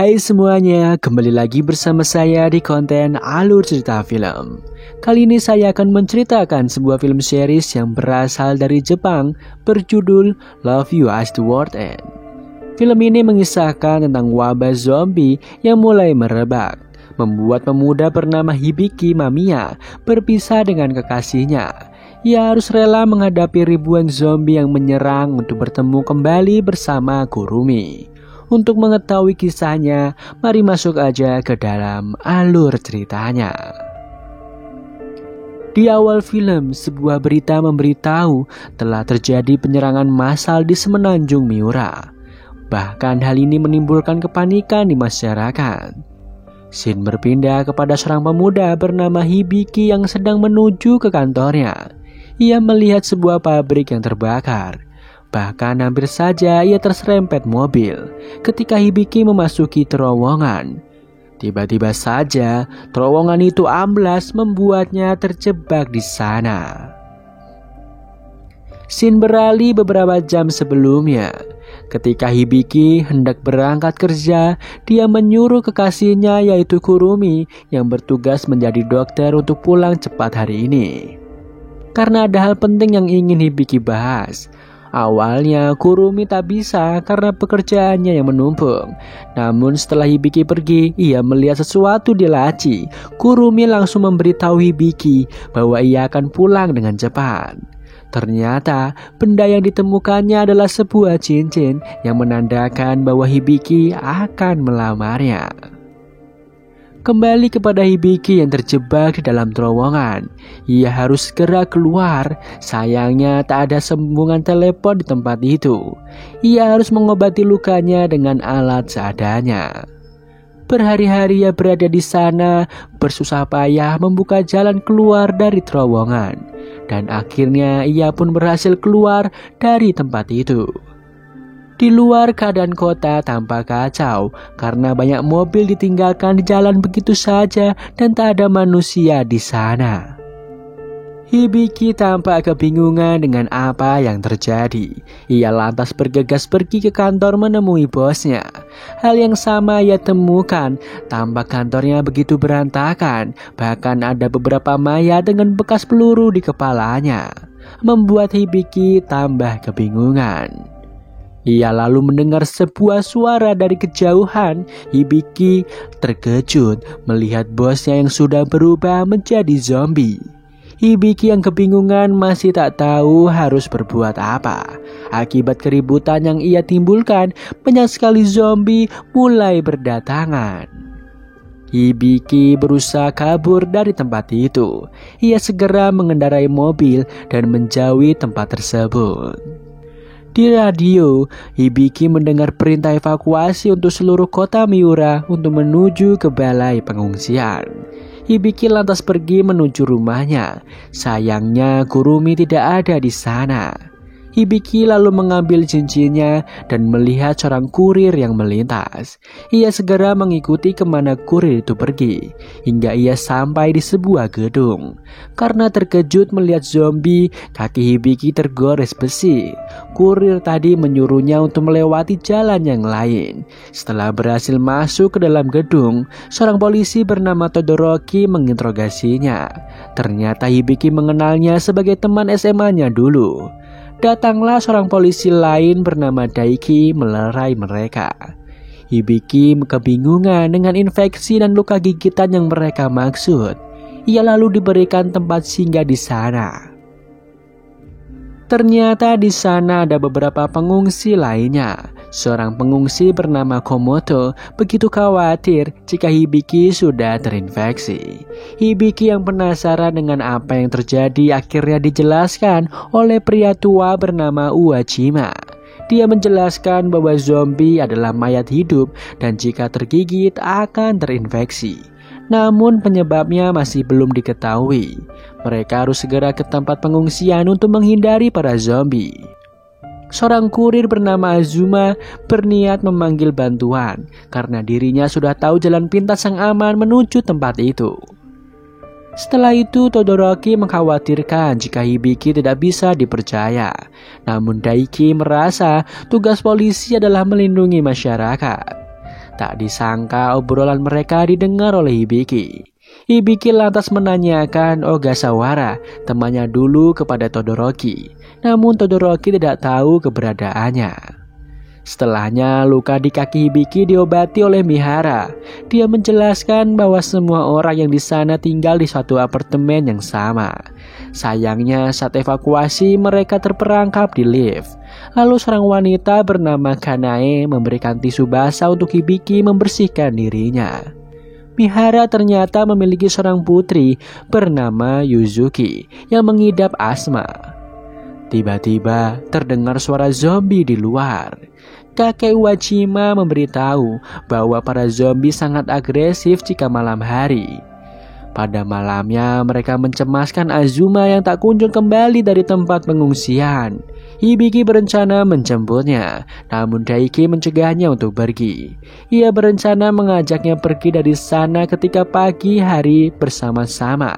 Hai semuanya, kembali lagi bersama saya di konten Alur Cerita Film. Kali ini saya akan menceritakan sebuah film series yang berasal dari Jepang berjudul Love You As The World End. Film ini mengisahkan tentang wabah zombie yang mulai merebak, membuat pemuda bernama Hibiki Mamiya berpisah dengan kekasihnya. Ia harus rela menghadapi ribuan zombie yang menyerang untuk bertemu kembali bersama Kurumi. Untuk mengetahui kisahnya, mari masuk aja ke dalam alur ceritanya. Di awal film, sebuah berita memberitahu telah terjadi penyerangan massal di semenanjung Miura. Bahkan hal ini menimbulkan kepanikan di masyarakat. Scene berpindah kepada seorang pemuda bernama Hibiki yang sedang menuju ke kantornya. Ia melihat sebuah pabrik yang terbakar. Bahkan hampir saja ia terserempet mobil ketika Hibiki memasuki terowongan. Tiba-tiba saja terowongan itu amblas membuatnya terjebak di sana. Scene beralih beberapa jam sebelumnya. Ketika Hibiki hendak berangkat kerja, dia menyuruh kekasihnya yaitu Kurumi yang bertugas menjadi dokter untuk pulang cepat hari ini. Karena ada hal penting yang ingin Hibiki bahas. Awalnya Kurumi tak bisa karena pekerjaannya yang menumpuk. Namun setelah Hibiki pergi, ia melihat sesuatu di laci. Kurumi langsung memberitahu Hibiki bahwa ia akan pulang dengan cepat. Ternyata benda yang ditemukannya adalah sebuah cincin yang menandakan bahwa Hibiki akan melamarnya. Kembali kepada Hibiki yang terjebak di dalam terowongan. Ia harus segera keluar. Sayangnya tak ada sambungan telepon di tempat itu. Ia harus mengobati lukanya dengan alat seadanya. Berhari-hari ia berada di sana, bersusah payah membuka jalan keluar dari terowongan. Dan akhirnya ia pun berhasil keluar dari tempat itu. Di luar keadaan kota tampak kacau karena banyak mobil ditinggalkan di jalan begitu saja dan tak ada manusia di sana. Hibiki tampak kebingungan dengan apa yang terjadi. Ia lantas bergegas pergi ke kantor menemui bosnya. Hal yang sama ia temukan, tampak kantornya begitu berantakan, bahkan ada beberapa mayat dengan bekas peluru di kepalanya. Membuat Hibiki tambah kebingungan. Ia lalu mendengar sebuah suara dari kejauhan. Hibiki terkejut melihat bosnya yang sudah berubah menjadi zombie. Hibiki yang kebingungan masih tak tahu harus berbuat apa. Akibat keributan yang ia timbulkan, banyak sekali zombie mulai berdatangan. Hibiki berusaha kabur dari tempat itu. Ia segera mengendarai mobil dan menjauhi tempat tersebut. Di radio, Hibiki mendengar perintah evakuasi untuk seluruh kota Miura untuk menuju ke balai pengungsian. Hibiki lantas pergi menuju rumahnya. Sayangnya Kurumi tidak ada di sana. Hibiki lalu mengambil cincinnya dan melihat seorang kurir yang melintas. Ia segera mengikuti kemana kurir itu pergi, hingga ia sampai di sebuah gedung. Karena terkejut melihat zombie, kaki Hibiki tergores besi. Kurir tadi menyuruhnya untuk melewati jalan yang lain. Setelah berhasil masuk ke dalam gedung, seorang polisi bernama Todoroki menginterogasinya. Ternyata Hibiki mengenalnya sebagai teman SMA-nya dulu. Datanglah seorang polisi lain bernama Daiki melerai mereka. Hibiki kebingungan dengan infeksi dan luka gigitan yang mereka maksud. Ia lalu diberikan tempat singgah di sana. Ternyata di sana ada beberapa pengungsi lainnya. Seorang pengungsi bernama Komoto begitu khawatir jika Hibiki sudah terinfeksi. Hibiki yang penasaran dengan apa yang terjadi akhirnya dijelaskan oleh pria tua bernama Uwajima. Dia menjelaskan bahwa zombie adalah mayat hidup dan jika tergigit akan terinfeksi. Namun penyebabnya masih belum diketahui. Mereka harus segera ke tempat pengungsian untuk menghindari para zombie. Seorang kurir bernama Azuma berniat memanggil bantuan karena dirinya sudah tahu jalan pintas yang aman menuju tempat itu. Setelah itu Todoroki mengkhawatirkan jika Hibiki tidak bisa dipercaya. Namun Daiki merasa tugas polisi adalah melindungi masyarakat. Tak disangka obrolan mereka didengar oleh Hibiki. Hibiki lantas menanyakan Ogasawara, temannya dulu, kepada Todoroki. Namun Todoroki tidak tahu keberadaannya. Setelahnya, luka di kaki Hibiki diobati oleh Mihara. Dia menjelaskan bahwa semua orang yang di sana tinggal di suatu apartemen yang sama. Sayangnya, saat evakuasi mereka terperangkap di lift. Lalu seorang wanita bernama Kanae memberikan tisu basah untuk Hibiki membersihkan dirinya. Mihara ternyata memiliki seorang putri bernama Yuzuki yang mengidap asma. Tiba-tiba terdengar suara zombie di luar. Kakek Uwajima memberitahu bahwa para zombie sangat agresif jika malam hari. Pada malamnya mereka mencemaskan Azuma yang tak kunjung kembali dari tempat pengungsian. Hibiki berencana menjemputnya, namun Daiki mencegahnya untuk pergi. Ia berencana mengajaknya pergi dari sana ketika pagi hari bersama-sama,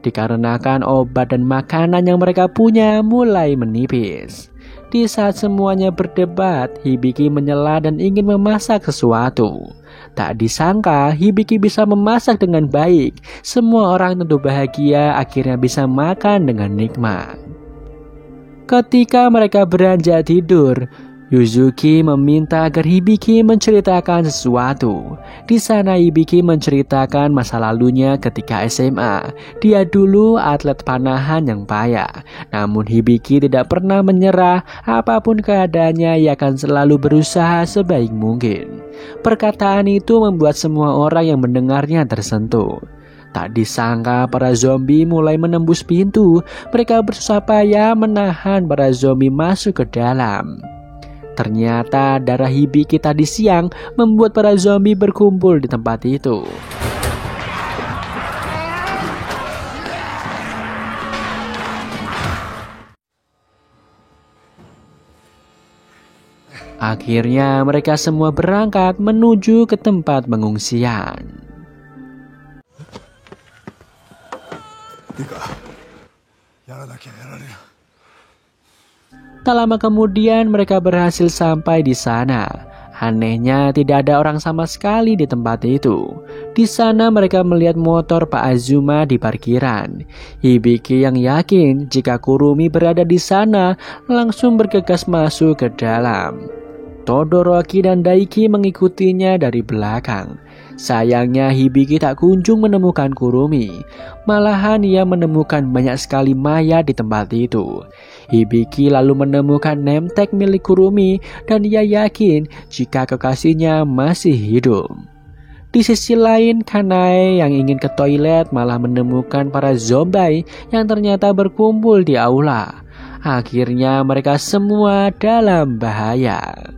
dikarenakan obat dan makanan yang mereka punya mulai menipis. Di saat semuanya berdebat, Hibiki menyela dan ingin memasak sesuatu. Tak disangka Hibiki bisa memasak dengan baik. Semua orang tentu bahagia akhirnya bisa makan dengan nikmat. Ketika mereka beranjak tidur, Yuzuki meminta agar Hibiki menceritakan sesuatu. Di sana Hibiki menceritakan masa lalunya ketika SMA. Dia dulu atlet panahan yang payah. Namun Hibiki tidak pernah menyerah. Apapun keadaannya, ia akan selalu berusaha sebaik mungkin. Perkataan itu membuat semua orang yang mendengarnya tersentuh. Tak disangka para zombie mulai menembus pintu. Mereka bersusah payah menahan para zombie masuk ke dalam. Ternyata darah Hibiki tadi siang membuat para zombie berkumpul di tempat itu. Akhirnya mereka semua berangkat menuju ke tempat pengungsian. Tak lama kemudian mereka berhasil sampai di sana. Anehnya tidak ada orang sama sekali di tempat itu. Di sana mereka melihat motor Pak Azuma di parkiran. Hibiki yang yakin jika Kurumi berada di sana langsung bergegas masuk ke dalam. Todoroki dan Daiki mengikutinya dari belakang. Sayangnya Hibiki tak kunjung menemukan Kurumi. Malahan ia menemukan banyak sekali mayat di tempat itu. Hibiki lalu menemukan name tag milik Kurumi dan ia yakin jika kekasihnya masih hidup. Di sisi lain, Kanae yang ingin ke toilet malah menemukan para zombie yang ternyata berkumpul di aula. Akhirnya mereka semua dalam bahaya.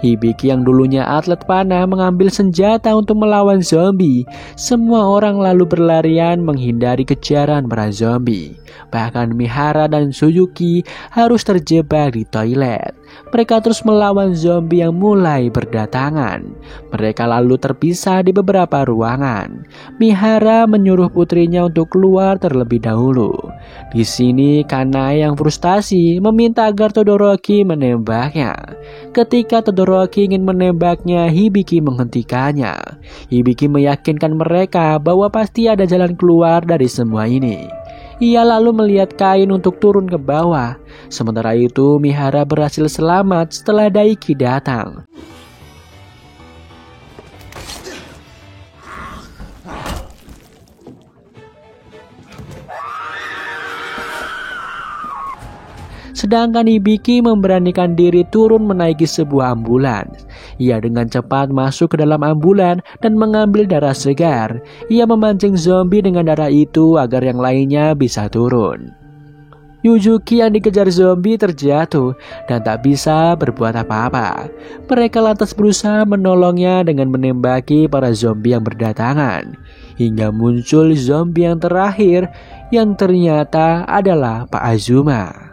Hibiki yang dulunya atlet panah mengambil senjata untuk melawan zombie. Semua orang lalu berlarian menghindari kejaran para zombie. Bahkan Mihara dan Suzuki harus terjebak di toilet. Mereka terus melawan zombie yang mulai berdatangan. Mereka lalu terpisah di beberapa ruangan. Mihara menyuruh putrinya untuk keluar terlebih dahulu. Di sini Kanae yang frustasi meminta agar Todoroki menembaknya. Ketika Todoroki ingin menembaknya, Hibiki menghentikannya. Hibiki meyakinkan mereka bahwa pasti ada jalan keluar dari semua ini. Ia lalu melihat kain untuk turun ke bawah. Sementara itu Mihara berhasil selamat setelah Daiki datang. Sedangkan Hibiki memberanikan diri turun menaiki sebuah ambulans. Ia dengan cepat masuk ke dalam ambulans dan mengambil darah segar. Ia memancing zombie dengan darah itu agar yang lainnya bisa turun. Yuzuki yang dikejar zombie terjatuh dan tak bisa berbuat apa-apa. Mereka lantas berusaha menolongnya dengan menembaki para zombie yang berdatangan. Hingga muncul zombie yang terakhir yang ternyata adalah Pak Azuma.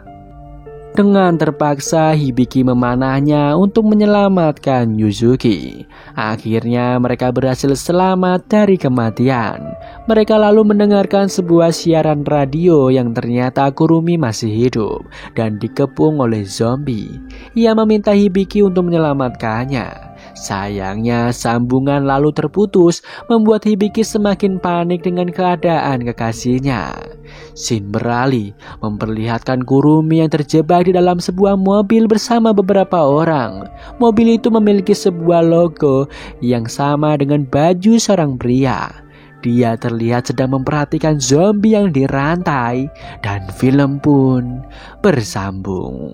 Dengan terpaksa Hibiki memanahnya untuk menyelamatkan Yuzuki. Akhirnya mereka berhasil selamat dari kematian. Mereka lalu mendengarkan sebuah siaran radio yang ternyata Kurumi masih hidup dan dikepung oleh zombie. Ia meminta Hibiki untuk menyelamatkannya. Sayangnya sambungan lalu terputus, membuat Hibiki semakin panik dengan keadaan kekasihnya. Scene beralih memperlihatkan Kurumi yang terjebak di dalam sebuah mobil bersama beberapa orang. Mobil itu memiliki sebuah logo yang sama dengan baju seorang pria. Dia terlihat sedang memperhatikan zombie yang dirantai, dan film pun bersambung.